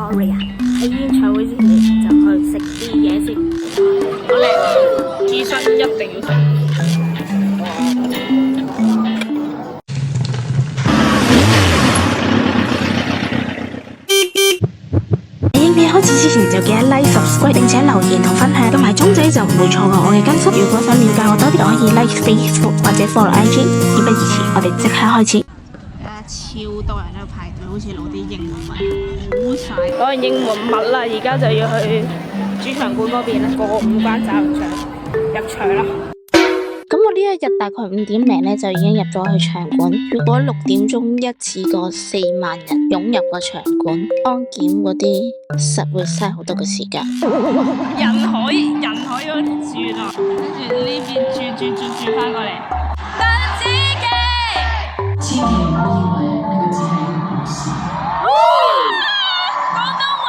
Gloria。喺演唱會之前就去食啲嘢先。好靚，諮詢一定要食。影片開始之前就記得 like、subscribe 並且留言同分享，同埋鐘仔就唔會錯過我嘅更新。如果想了解我多啲，可以 like Facebook 或者 follow IG。事不宜遲，我哋即刻開始。超多人喺度排隊，好似攞啲英文物，好晒。攞完英文物啦，而家就要去主場館嗰邊啦，過5關斬將入場啦。咁我呢一日大概5點零呢就已經入咗去場館。如果6點鐘一次過4萬人湧入個場館，安檢嗰啲實會嘥好多嘅時間。人海嗰轉啊，跟住呢邊轉翻過嚟。鄧紫棋，千祈唔好以為呢個只係一個故事。廣東話。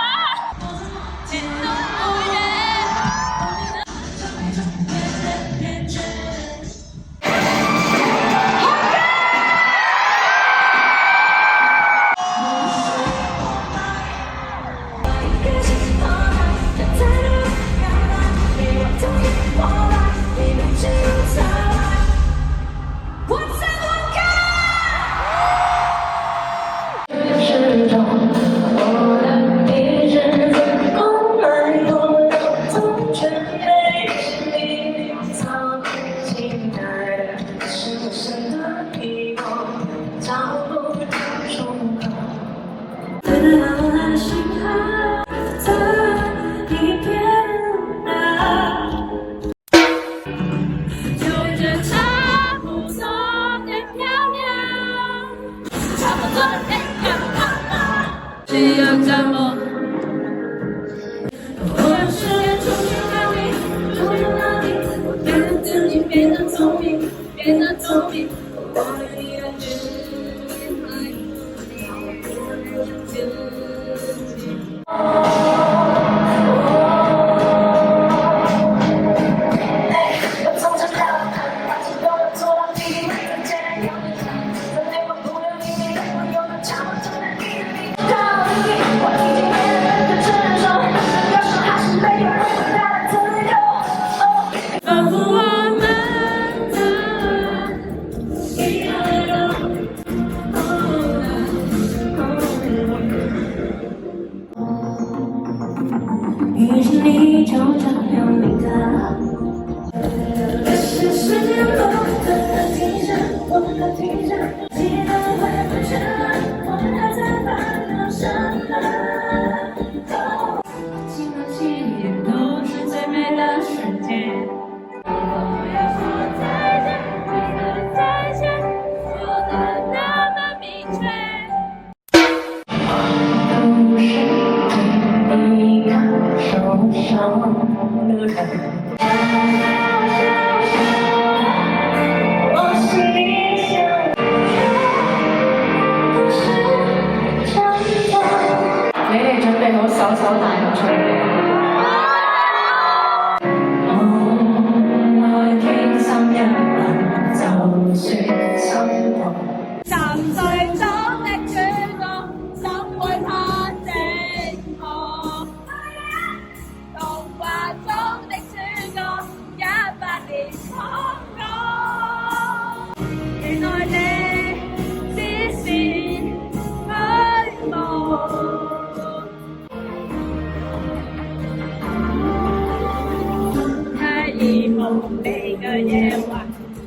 每个夜晚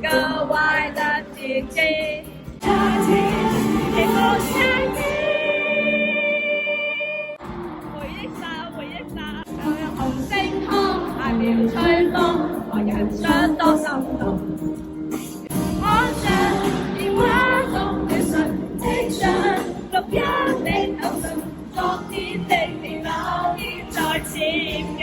格外的寂静，夏天陪我相遇。回憶殺，就用紅星空下秒吹風，和人相當心動。看着電話中的信息上，錄音的口信，昨天的電腦現在接近。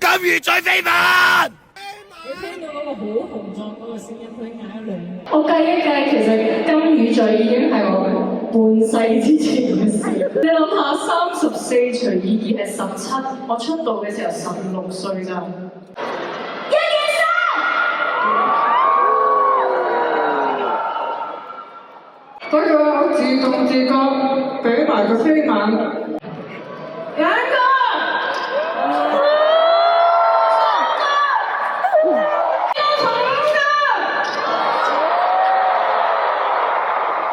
金魚最非凡。你聽到嗰個好雄壯嗰個聲音，佢嗌咗2日。我計一計，其實金魚嘴已經係我半世之前嘅事。你諗下，34除以2係17，我出道嘅時候16歲咋。所以我自動自覺俾埋個飛吻。兩個。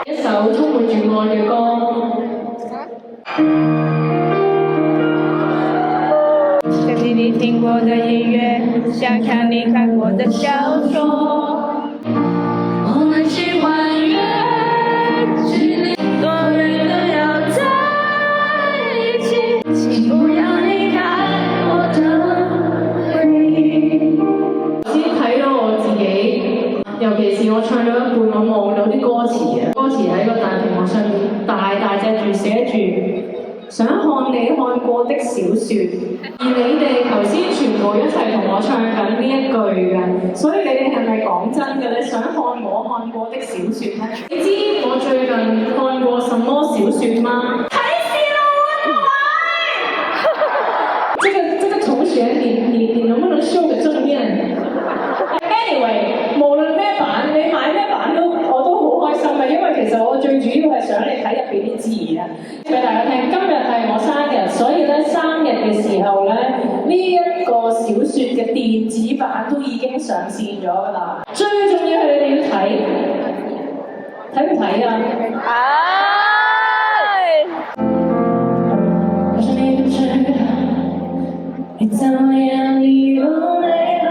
一首充滿住愛嘅歌。想聽你聽過的音樂，想看你看過的小說。我們喜歡遠距離，多遠都要在一起，請不要離開我的回憶。先睇到我自己，尤其是我唱到一半，我望到啲歌詞啊，歌詞喺個大屏幕上面大大隻住寫住想看你看過的小説，而你哋頭先全部一齊同我唱緊呢一句嘅，所以你哋係咪講真嘅？你想看我看過的小説咧？你知我最近看過什麼小説嗎？睇《士路安排》。電子版都已經上線咗㗎啦。最重要係你哋要睇唔睇啊？我想你都知道，你怎麼樣你都沒了。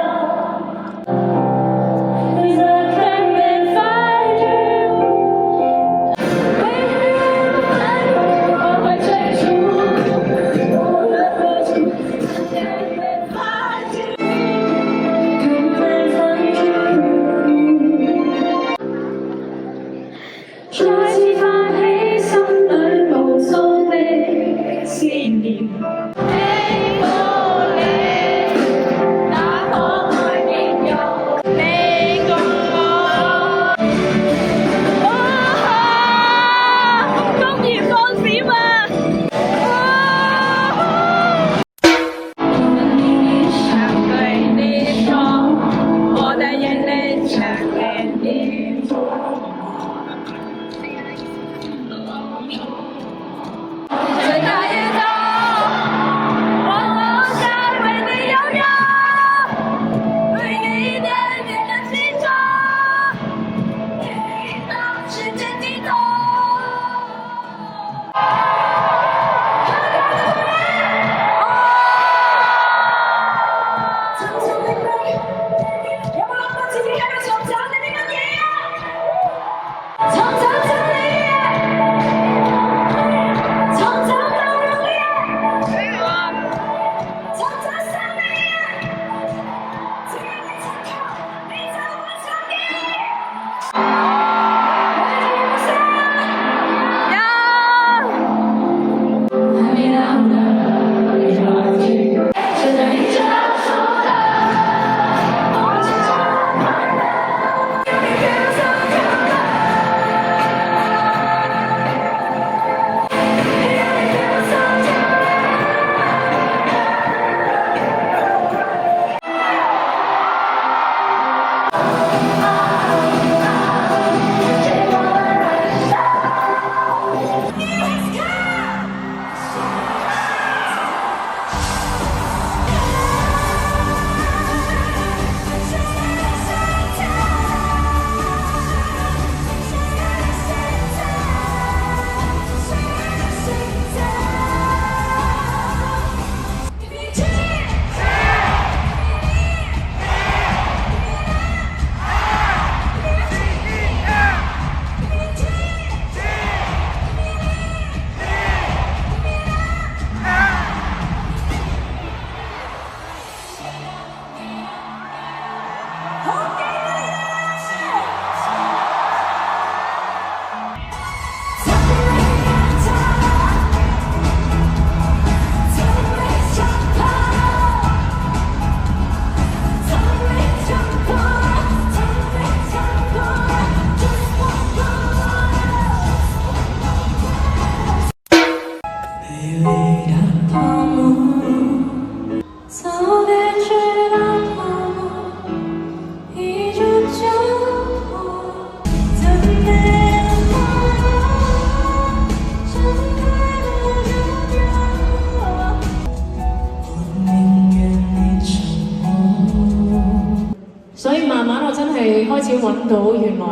所以慢慢我真係開始揾到原來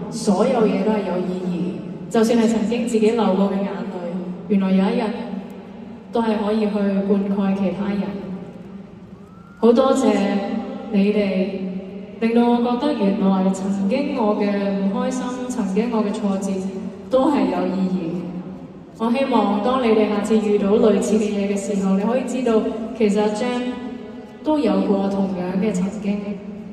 所有嘢都係有意義，就算係曾經自己流過嘅眼淚，原來有一日都係可以去灌溉其他人。好多謝你哋，令到我覺得原來曾經我嘅唔開心，曾經我嘅挫折都係有意義。我希望當你哋下次遇到類似嘅嘢嘅時候，你可以知道其實阿 Jam 都有過同樣嘅曾經，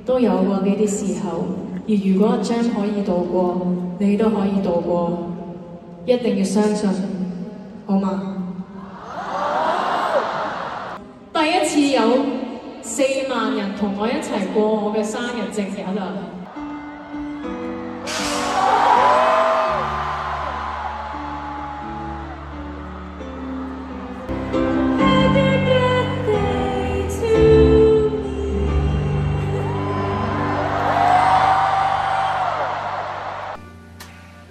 都有過呢啲時候。而如果阿 Jam 可以度過，你都可以度過，一定要相信，好嗎？第一次有4萬人同我一齊過我嘅生日正日啊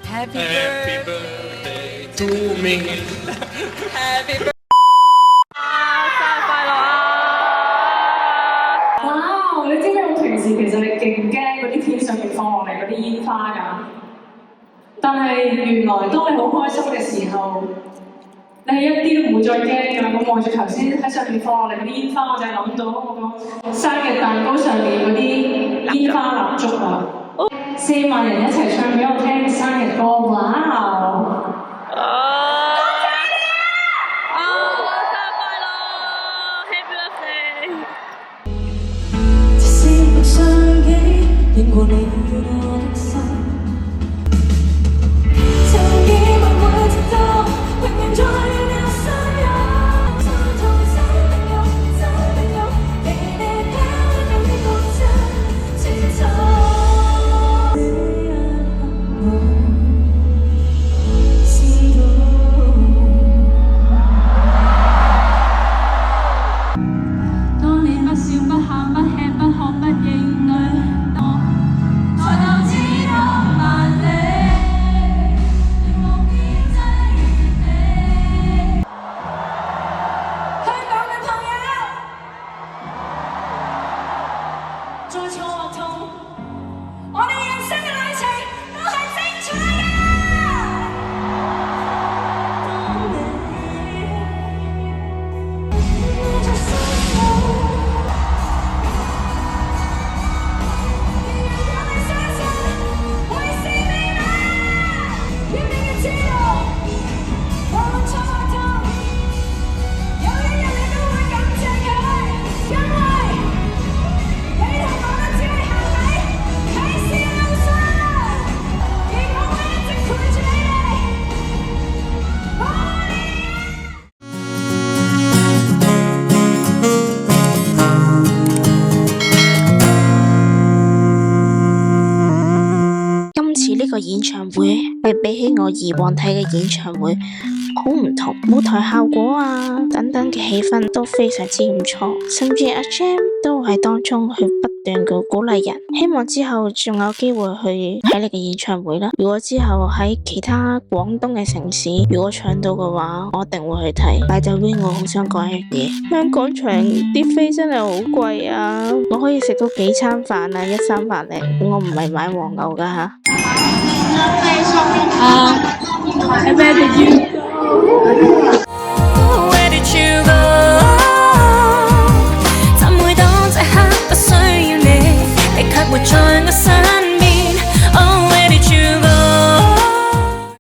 ！Happy birthday to me. Happy birthday！生日快樂啊！哇！但係原來當你好開心嘅時候，你係一啲都唔會再驚㗎。咁望住頭先喺上面放落嚟嗰啲煙花，我就係諗到我個生日蛋糕上面嗰啲煙花蠟燭啊！4萬人一齊唱俾我聽生日歌，哇！影過你我的心，曾以為會直到永遠再與你相擁，再同真並用，真並用，給你聽到的歌真清楚。這一刻我心動，當你不笑不喊不吃不喝不應對。再錯或痛，我哋人生嘅旅程都係精彩嘅。當你握着雙手，讓你相信會是美滿。要你嘅知道，無論錯或痛，有一日你都會感謝佢，因為今次呢個演唱會係比起我以往睇嘅演唱會好唔同，舞台效果啊等等嘅氣氛都非常之唔錯，甚至阿 Jam 都喺當中去不斷嘅鼓勵人。希望之後仲有機會去睇你嘅演唱會啦。如果之後喺其他廣東嘅城市，如果搶到嘅話，我一定會去睇。By the way，我好想講一樣嘢，香港場啲飛真係好貴啊！我可以食到幾餐飯啊，130，我唔係買黃牛噶吓。Where did you go? 怎會當這刻不需要你，你卻活在我身